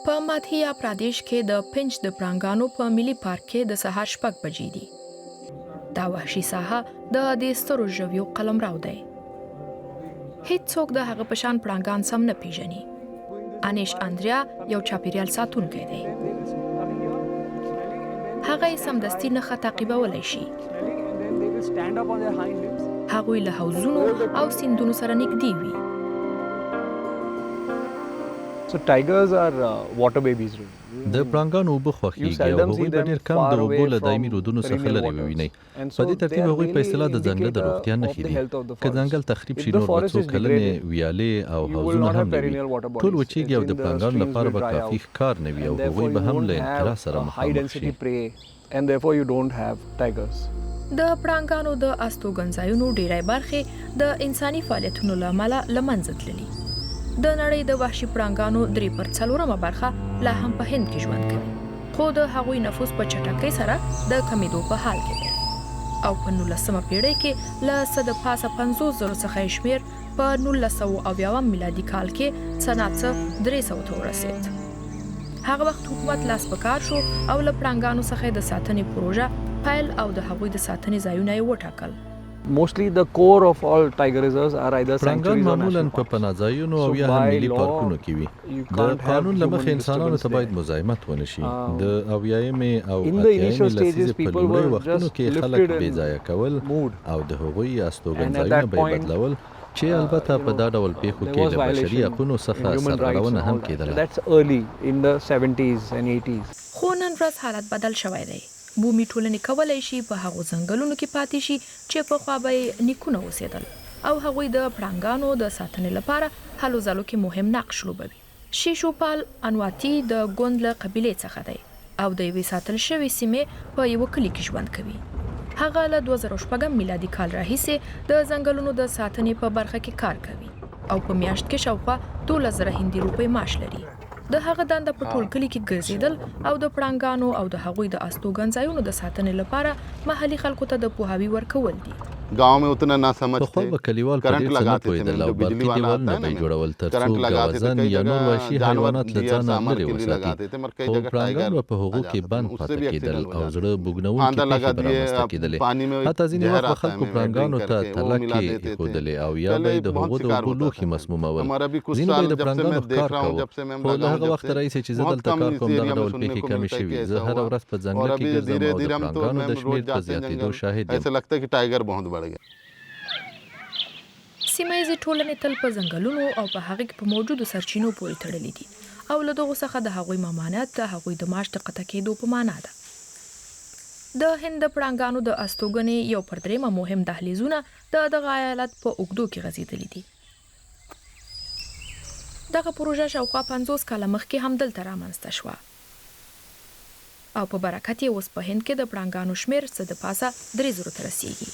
په مادهیا پردیش کې د پنج د پړانګانو په ملي پارک کې د سهار 6 بجې دي. دا وحشي ساحه د دې سترو ژویو قلمرو دی. هیڅوک د هغه په شان پړانګان سم نه پیژني. انیش اندریا یو چاپیریال ساتونکی دی. هغه یې سمدستي نښه تعقیبولی شي. هغوی له حوضونو او سیندونو سره نږدې وي. So tigers are water babies. د پړانګانو اوبه خوښیږي او هغوی به ډېر کم د اوبو له دایمي رودونو څخه لرې ووینئ. په دې ترتیب هغوی په اصطلاح د ځنګله د روغتیا نښې دي. که ځنګل تخریب شي نور به څو کلنې ویالې او حوضونه هم نه وي. ټول وچیږي او د پړانګانو لپاره به کافي ښکار نه وي او هغوی به هم له انقراض سره مخامخ شي. And therefore you don't have tigers. د پړانګانو د استوګنځایونو ډېری برخې د انساني فعالیتونو له امله له منځه تللي. د نړۍ د وحشي پړانګانو 3/4 برخه لا هم په هند کې ژوند کوي، خو د هغوی نفوس په چټکۍ سره د کمیدو په حال کې دی او په 19مه پیړۍ کې له 150,000 څخه یې شمېر په 1970 میلادي کال کې څه 300 ته ورسېد. هغه وخت حکومت لاس په کار شو او له پړانګانو څخه د ساتنې پروژه پیل او د هغوی د ساتنې ځایونه یې وټاکل. Mostly the core of all tiger reserves are either پړانګان sanctuaries or معمولاً national په parks. پناهځایونو او یا So هم by ملي law, پارکونو کې وي. you د can't have قانون له human مخې انسانانو disturbance ته باید there. مزاحمت ونه شي. د اویایمې او In the initial اتیایمې stages, لسیزې په people لومړیو were وختونو just کې خلک lifted بې and ځایه کول moved. او د هغوی And at استوګنځایونه that به یې point, بدلول چې البته په دا ډول پیښو there کې was له بشري violation حقونو in څخه human rights سرغړونه and هم all that. کېدله. That's early in the 70s and 80s. خو نن ورځ حالت بدل شوی دی. بومي ټولنې کولی شي په هغو ځنګلونو کې پاتې شي چې پخوا به یې نیکونه اوسېدل او هغوی د پړانګانو د ساتنې لپاره هلو ځلو کې مهم نقش لوبوي. شیشوپال انواتی د ګوند له قبیلې څخه دی او د یوې ساتل شوې سیمې په یوه کلي کې ژوند کوي. هغه له 2006 میلادي کال راهیسې د ځنګلونو د ساتنې په برخه کې کار کوي او په میاشت کې شاوخوا 12,000 هندي روپۍ معاش لري. د هغه دنده په ټول کلي کې ګرځېدل او د پړانګانو او د هغوی د استوګنځایونو د ساتنې لپاره محلي خلکو ته د پوهاوي ورکول دي. गांव में उतना ना समझ پخوا به کلیوال په करंट ډېر څه نه लगाते थे پوهېدل او जो बिजली برقي वाला دیوالونه आता به है یې ना جوړول تر څو करंट लगाते थे ګوازن कई یا نور जगह وحشي जानवर حیوانات له डियर ځانه सामान لرې के लिए وساتي. लगाते थे मगर कई خو जगह پړانګان टाइगर به په هغو आ کې जाते थे بند उससे پاتې भी کېدل एक्सीडेंट हो او जाते زړه بوږنوونکې फांदा پېښې लगा به दिए رامنځته अब کېدلې. पानी में حتی ځینې जहर وخت به आता है خلکو में پړانګانو ड्रिंक ته करके वो मिला تلکې देते थे ایښودلې او یا به पहले یې د बहुत هغو د शिकार اوبو होता لوښي था مسمومول. हमारा भी कुछ ځینې به साल یې د जब से پړانګانو मैं देख ښکار रहा हूँ کاوه. जब से मैं خو له लगा हूँ هغه जब وخته से راهیسې چې زه बहुत دلته कम کار इस کوم دغه एरिया में ډول सुनने پیښې को کمې मिलता है شوي. कि زه ऐसा هره हुआ ورځ په और ځنګل کې अभी ګرځم धीरे او د धीरे हम तो پړانګانو मैं د شمېر रोज په जाते हैं زیاتېدو जंगल شاهد یم. ऐसा लगता है कि टाइगर बहुत बढ़ गया. سیمه ییزې ټولنې تل په ځنګلونو او په هغې کې په موجودو سرچینو پورې تړلې دي او له دغو څخه د هغوی ممانعت د هغوی د معاش د قطع کېدو په معنا ده. د هند د پړانګانو د استوګنې 1/3 مهم دهلیزونه د دغه ایالت په اوږدو کې غځېدلي دي. دغه پروژه شاوخوا 50 کاله مخکې هم دلته رامنځته شوه او په برکت یې اوس په هند کې د پړانګانو شمېر څه د پاسه 3,000 ته رسیږي.